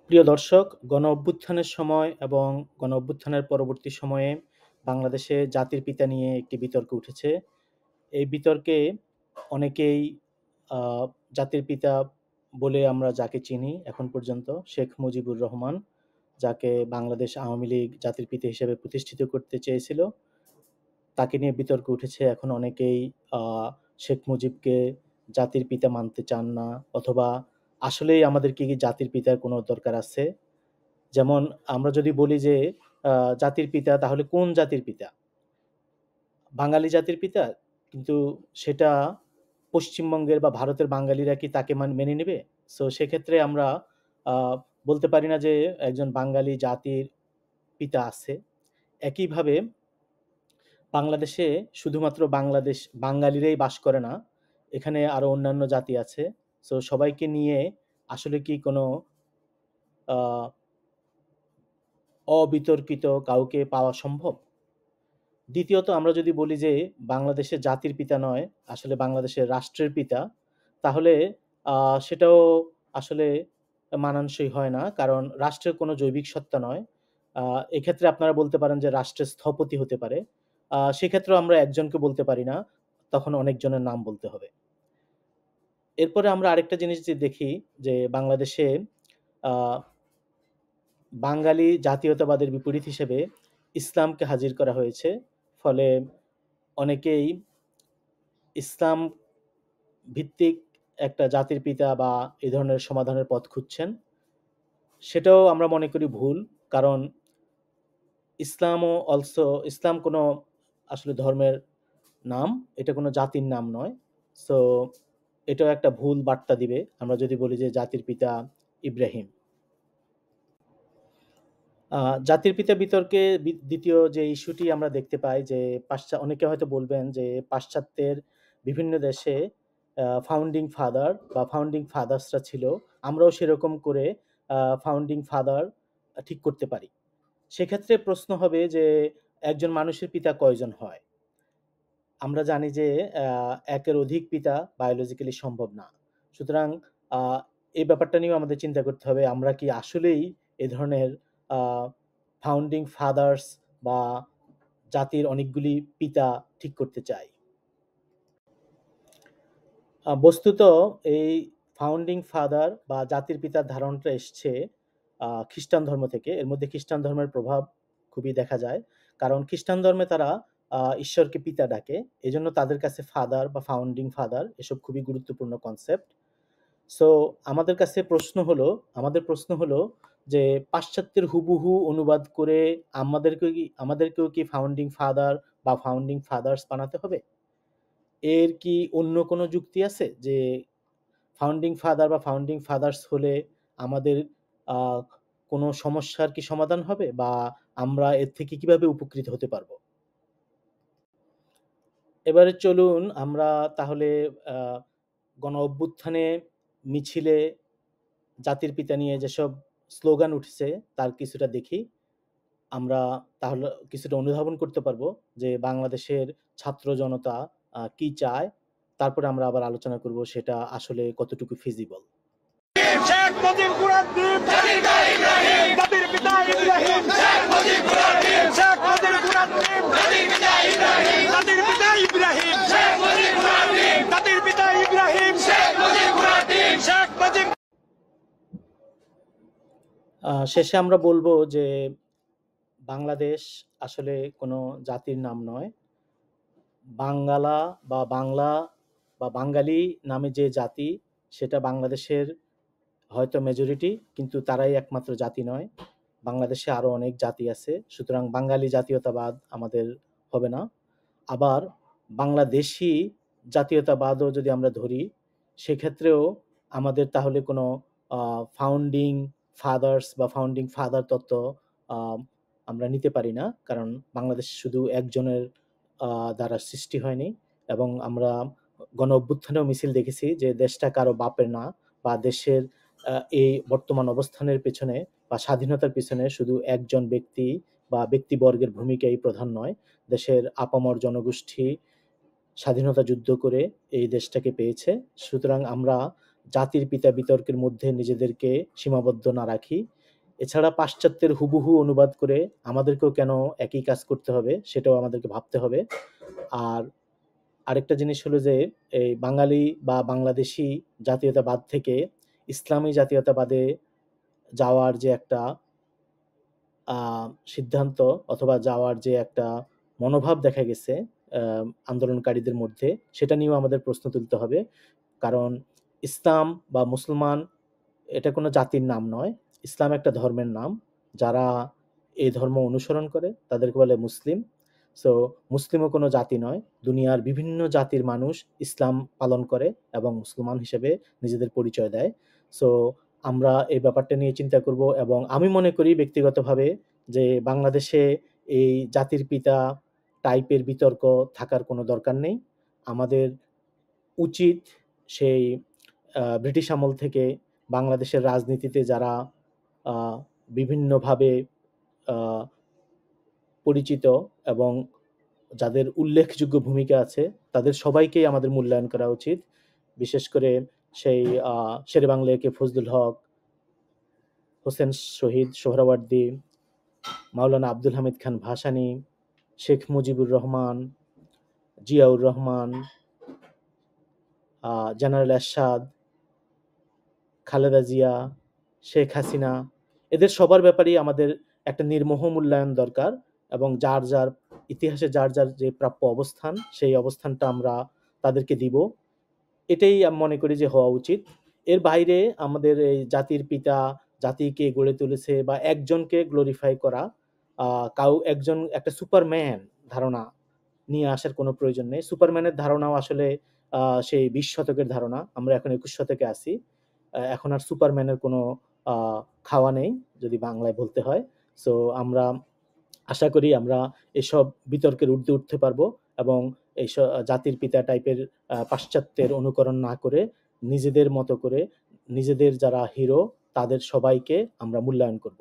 প্রিয় দর্শক, গণ-অভ্যুত্থানের সময় এবং গণ-অভ্যুত্থানের পরবর্তী সময়ে বাংলাদেশে জাতির পিতা নিয়ে একটি বিতর্ক উঠেছে। এই বিতর্কে অনেকেই আ জাতির পিতা বলে আমরা যাকে চিনি এখন পর্যন্ত শেখ মুজিবুর রহমান, যাকে বাংলাদেশ আওয়ামী লীগ জাতির পিতা হিসেবে প্রতিষ্ঠিত করতে চেয়েছিল, তাকে নিয়ে বিতর্ক উঠেছে। এখন অনেকেই আ শেখ মুজিবকে জাতির পিতা মানতে চান না, অথবা আসলেই আমাদের কি জাতির পিতার কোনো দরকার আছে? যেমন আমরা যদি বলি যে আ জাতির পিতা, তাহলে কোন জাতির পিতা? বাঙালি জাতির পিতা? কিন্তু সেটা পশ্চিমবঙ্গের বা ভারতের বাঙালিরা কি তাকে মেনে নিবে? সো সেক্ষেত্রে আমরা আ বলতে পারি না যে একজন বাঙালি জাতির পিতা আছে। একইভাবে বাংলাদেশে শুধুমাত্র বাঙালিরাই বাস করে না। এখানে আরো অন্যান্য জাতি আছে। সো সবাইকে নিয়ে আসলে কি কোনো আ অবিতর্কিত কাউকে পাওয়া সম্ভব? দ্বিতীয়ত আমরা যদি বলি যে বাংলাদেশের জাতির পিতা নয়, আসলে বাংলাদেশের রাষ্ট্রের পিতা, তাহলে আ সেটাও আসলে মানানসই হয় না। কারণ রাষ্ট্রের কোনো জৈবিক সত্তা নয়। আ এক্ষেত্রে আপনারা বলতে পারেন যে রাষ্ট্রের স্থপতি হতে পারে। সেক্ষেত্রেও আমরা একজনকে বলতে পারি না, তখন অনেকজনের নাম বলতে হবে। এরপরে আমরা আরেকটা জিনিস যে দেখি যে বাংলাদেশে আ বাঙালি জাতীয়তাবাদের বিপরীত হিসেবে ইসলামকে হাজির করা হয়েছে। ফলে অনেকেই ইসলাম ভিত্তিক একটা জাতির পিতা বা এ ধরনের সমাধানের পথ খুঁজছেন। সেটাও আমরা মনে করি ভুল। কারণ ইসলাম কোনো আসলে ধর্মের নাম, এটা কোনো জাতির নাম নয়। সো এটাও একটা ভুল বার্তা দিবে আমরা যদি বলি যে জাতির পিতা ইব্রাহিম। আ জাতির পিতা বিতর্কে ২য় যে ইস্যুটি আমরা দেখতে পাই যে অনেকে হয়তো বলবেন যে পাশ্চাত্যের বিভিন্ন দেশে ফাউন্ডিং ফাদার বা ফাউন্ডিং ফাদার্সরা ছিল। আমরাও সেরকম করে ফাউন্ডিং ফাদার ঠিক করতে পারি। সেক্ষেত্রে প্রশ্ন হবে যে একজন মানুষের পিতা কয়জন হয়? আমরা জানি যে ১ এর অধিক পিতা বায়োলজিক্যালি সম্ভব না। সুতরাং আ এই ব্যাপারটা নিয়েও আমাদের চিন্তা করতে হবে। আমরা কি আসলেই এ ধরনের আ ফাউন্ডিং ফাদার্স বা জাতির অনেকগুলি পিতা ঠিক করতে চাই? বস্তুত এই ফাউন্ডিং ফাদার বা জাতির পিতার ধারণাটা এসছে খ্রিস্টান ধর্ম থেকে। এর মধ্যে খ্রিস্টান ধর্মের প্রভাব খুবই দেখা যায়। কারণ খ্রিস্টান ধর্মে তারা ঈশ্বরকে পিতা ডাকে। এজন্য তাদের কাছে ফাদার বা ফাউন্ডিং ফাদার এসব খুবই গুরুত্বপূর্ণ কনসেপ্ট। সো আমাদের প্রশ্ন হলো যে পাশ্চাত্যের হুবহু অনুবাদ করে আমাদেরকেও কি ফাউন্ডিং ফাদার বা ফাউন্ডিং ফাদার্স বানাতে হবে? এর কি অন্য কোনো যুক্তি আছে? যে ফাউন্ডিং ফাদার বা ফাউন্ডিং ফাদার্স হলে আমাদের আ কোনো সমস্যার কি সমাধান হবে? বা আমরা এর থেকে কিভাবে উপকৃত হতে পারবো? এবারে চলুন আমরা তাহলে আ গণ-অভ্যুত্থানে মিছিলে জাতির পিতা নিয়ে যেসব স্লোগান উঠেছে তার কিছুটা দেখি। আমরা তাহলে কিছুটা অনুধাবন করতে পারবো যে বাংলাদেশের ছাত্র জনতা কি চায়? তারপরে আমরা আবার আলোচনা করব সেটা আসলে কতটুকু feasible। শেখ মুজিব কুরআন দ্বীপ জাতির পিতা ইব্রাহিম শেখ মুজিব কুরআন দ্বীপ জাতির পিতা ইব্রাহিম শেখ মুজিব কুরআন দ্বীপ জাতির পিতা ইব্রাহিম শেখ মুজিব কুরআন দ্বীপ শেখ মুজিব। শেষে আমরা বলবো যে বাংলাদেশ আসলে কোনো জাতির নাম নয়। বাঙ্গালা বা বাংলা বা বাঙালি নামে যে জাতি, সেটা বাংলাদেশের হয়তো মেজরিটি, কিন্তু তারাই একমাত্র জাতি নয়। বাংলাদেশে আরো অনেক জাতি আছে। সুতরাং বাঙালি জাতীয়তাবাদ আমাদের হবে না। আবার বাংলাদেশী জাতীয়তাবাদও যদি আমরা ধরি, সেক্ষেত্রেও আমাদের তাহলে কোনো ফাউন্ডিং ফাদার্স বা ফাউন্ডিং ফাদার তত্ত্ব আ আমরা নিতে পারি না। কারণ বাংলাদেশ শুধু একজনের দ্বারা সৃষ্টি হয়নি, এবং আমরা গণ-অভ্যুত্থানেও মিছিল দেখেছি যে দেশটা কারো বাপের না, বা দেশের আ এই বর্তমান অবস্থানের পেছনে বা স্বাধীনতার পেছনে শুধু একজন ব্যক্তি বা ব্যক্তিবর্গের ভূমিকাই প্রধান নয়। দেশের আপামর জনগোষ্ঠী স্বাধীনতা যুদ্ধ করে এই দেশটাকে পেয়েছে। সুতরাং আমরা জাতির পিতা বিতর্কের মধ্যে নিজেদেরকে সীমাবদ্ধ না রাখি। এছাড়া পাশ্চাত্যের হুবহু অনুবাদ করে আমাদেরকেও কেন একই কাজ করতে হবে সেটাও আমাদেরকে ভাবতে হবে। আর আরেকটা জিনিস হলো যে এই বাঙালি বা বাংলাদেশী জাতীয়তাবাদ থেকে ইসলামী জাতীয়তাবাদে যাওয়ার যে একটা আ সিদ্ধান্ত অথবা যাওয়ার যে একটা মনোভাব দেখা গেছে আ আন্দোলনকারীদের মধ্যে, সেটা নিয়েও আমাদের প্রশ্ন তুলতে হবে। কারণ ইসলাম বা মুসলমান এটা কোনো জাতির নাম নয়। ইসলাম একটা ধর্মের নাম। যারা এই ধর্ম অনুসরণ করে তাদেরকে বলে মুসলিম। সো মুসলিমও কোনো জাতি নয়। দুনিয়ার বিভিন্ন জাতির মানুষ ইসলাম পালন করে এবং মুসলমান হিসেবে নিজেদের পরিচয় দেয়। সো আমরা এই ব্যাপারটা নিয়ে চিন্তা করব এবং আমি মনে করি ব্যক্তিগতভাবে যে বাংলাদেশে এই জাতির পিতা টাইপের বিতর্ক থাকার কোনো দরকার নেই। আমাদের উচিত সেই ব্রিটিশ আমল থেকে বাংলাদেশের রাজনীতিতে যারা আ বিভিন্নভাবে আ পরিচিত এবং যাদের উল্লেখযোগ্য ভূমিকা আছে, তাদের সবাইকেই আমাদের মূল্যায়ন করা উচিত। বিশেষ করে সেই শেরেবাংলা একে ফজলুল হক, হোসেন শহীদ সোহরাওয়ার্দী, মাওলানা আব্দুল হামিদ খান ভাসানী, শেখ মুজিবুর রহমান, জিয়াউর রহমান, জেনারেল এরশাদ, খালেদা জিয়া, শেখ হাসিনা এদের সবার ব্যাপারেই আমাদের একটা নির্মোহ মূল্যায়ন দরকার এবং যার ইতিহাসে যার যে প্রাপ্য অবস্থান সেই অবস্থানটা আমরা তাদেরকে দিব। এটাই আমি মনে করি যে হওয়া উচিত। এর বাইরে আমাদের এই জাতির পিতা, জাতিকে গড়ে তুলেছে বা একজনকে গ্লোরিফাই করা, একজন একটা সুপারম্যান ধারণা নিয়ে আসার কোনো প্রয়োজন নেই। সুপারম্যানের ধারণাও আসলে সেই ২০ শতকের ধারণা। আমরা এখন ২১ শতকে আছি। এখন আর সুপারম্যানের কোনো আ খাওয়া নেই যদি বাংলায় বলতে হয়। সো আমরা আশা করি আমরা এসব বিতর্কের ঊর্ধ্বে উঠতে পারবো এবং জাতির পিতা টাইপের পাশ্চাত্যের অনুকরণ না করে নিজেদের মতো করে নিজেদের যারা হিরো তাদের সবাইকে আমরা মূল্যায়ন করব।